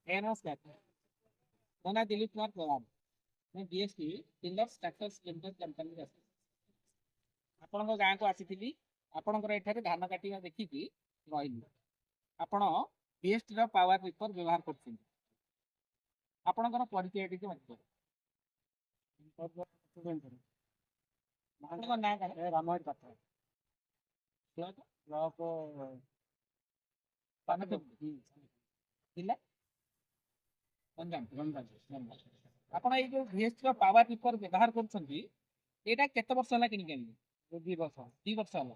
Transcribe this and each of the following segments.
नमस्कार। ମୋ ନାଁ ଦିଲ୍ଲୀପ କୁମାର ପ୍ରଧାନ। ମୁଁ ବିଏସ୍ଟି ଡିଲକ୍ସ ଟ୍ରାକ୍ଟର୍ସ ଲିମିଟେଡ୍ କମ୍ପାନୀରେ ଅଛି। ଆପଣଙ୍କ ଗାଁକୁ ଆସିଥିଲି। ଆପଣଙ୍କର ଏଠାରେ ଧାନ କାଟିବା ଦେଖିକି ରହିଲି। ଆପଣ ବିଏସ୍ଟିର ପାୱାର ରିପର ବ୍ୟବହାର କରୁଛନ୍ତି। ଆପଣଙ୍କର ପରିଚୟ ଟିକେ ମୋତେ ଦେବେ। ଆପଣଙ୍କ ନାଁ କ'ଣ? ରାମହରି ପାତ୍ର। ବ୍ଲକ ଜିଲ୍ଲା ଗଞ୍ଜାମ। ଆପଣ ଏଇ ଯୋଉ ଭିଏସ୍ଟି ର ପାୱାର ରିପର ବ୍ୟବହାର କରୁଛନ୍ତି, ଏଇଟା କେତେ ବର୍ଷ ହେଲା କିଣିକି ଆଣିଲେ? 2 ବର୍ଷ। 2 ବର୍ଷ ହେଲା।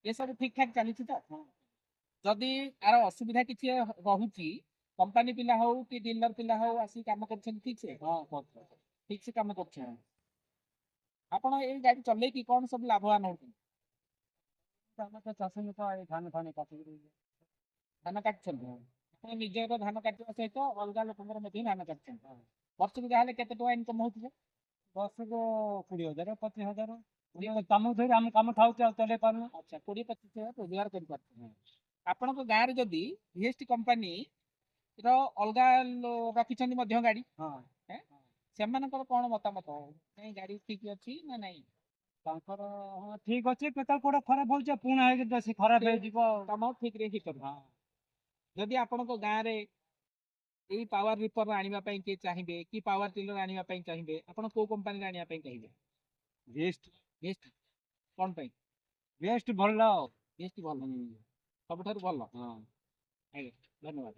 ଏସବୁ ଠିକ ଠାକ ଚାଲିଛି ତ? ଯଦି ଆର ଅସୁବିଧା କିଛି ରହୁଛି, କମ୍ପାନୀ ପିଲା ହଉ କି ଡିଲର ପିଲା ହଉ ଆସି କାମ କରୁଛନ୍ତି ଠିକ ସେ? ଠିକ ସେ କାମ କରୁଛନ୍ତି। ଆପଣ ଏଇ ଗାଡି ଚଲେଇକି କଣ ସବୁ ଲାଭବାନ ହଉଛନ୍ତି? ଆମେ ତ ଚାଷ ଲୋକ, ଏଇ ଧାନ କାଟିକି ଧାନ କାଟୁଛନ୍ତି। ଆପଣ ନିଜର ଧାନ କାଟିବା ସହିତ ଅଲଗା ଲୋକଙ୍କର ମଧ୍ୟ ଧାନ କାଟୁଛନ୍ତି। ବର୍ଷକୁ ଯାହେଲେ କେତେ ଟଙ୍କା ଇନକମ୍ ହଉଥିବ? ବର୍ଷକୁ 20,000 25,000। କାମ ଧରି ଆମେ କାମ ଥାଉଛି ଆଉ ଚଲେଇ ପାରୁନୁ। ଆଚ୍ଛା, 20-25,000 ରୋଜଗାର କରିପାରୁଛନ୍ତି। ଆପଣଙ୍କ ଗାଁରେ ଯଦି ଭିଏସ୍ଟି କମ୍ପାନୀ ର ଅଲଗା ରଖିଛନ୍ତି ମଧ୍ୟ ଗାଡି, ସେମାନଙ୍କର କଣ ମତାମତ? ନାଇଁ ଗାଡି ଠିକ ଅଛି ନା ନାଇଁ? ତାଙ୍କର ଠିକ ଅଛି, କେତେବେଳେ କୋଉଟା ଖରାପ ହଉଛି, ପୁଣା ହେଇକି ବେଶୀ ଖରାପ ହେଇଯିବ। କାମ ଠିକରେ ହିଁ କରିବ। ଯଦି ଆପଣଙ୍କ ଗାଁରେ ଏଇ ପାୱାର ରିପର ଆଣିବା ପାଇଁ କିଏ ଚାହିଁବେ କି ପାୱାର ଟିଲର ଆଣିବା ପାଇଁ ଚାହିଁବେ, ଆପଣ କୋଉ କମ୍ପାନୀରେ ଆଣିବା ପାଇଁ ଚାହିଁବେ? ବେଷ୍ଟ। କଣ ପାଇଁ? ବେଷ୍ଟ ଭଲ। ବେଷ୍ଟ ଭଲ, ସବୁଠାରୁ ଭଲ। ଆଜ୍ଞା, ଧନ୍ୟବାଦ।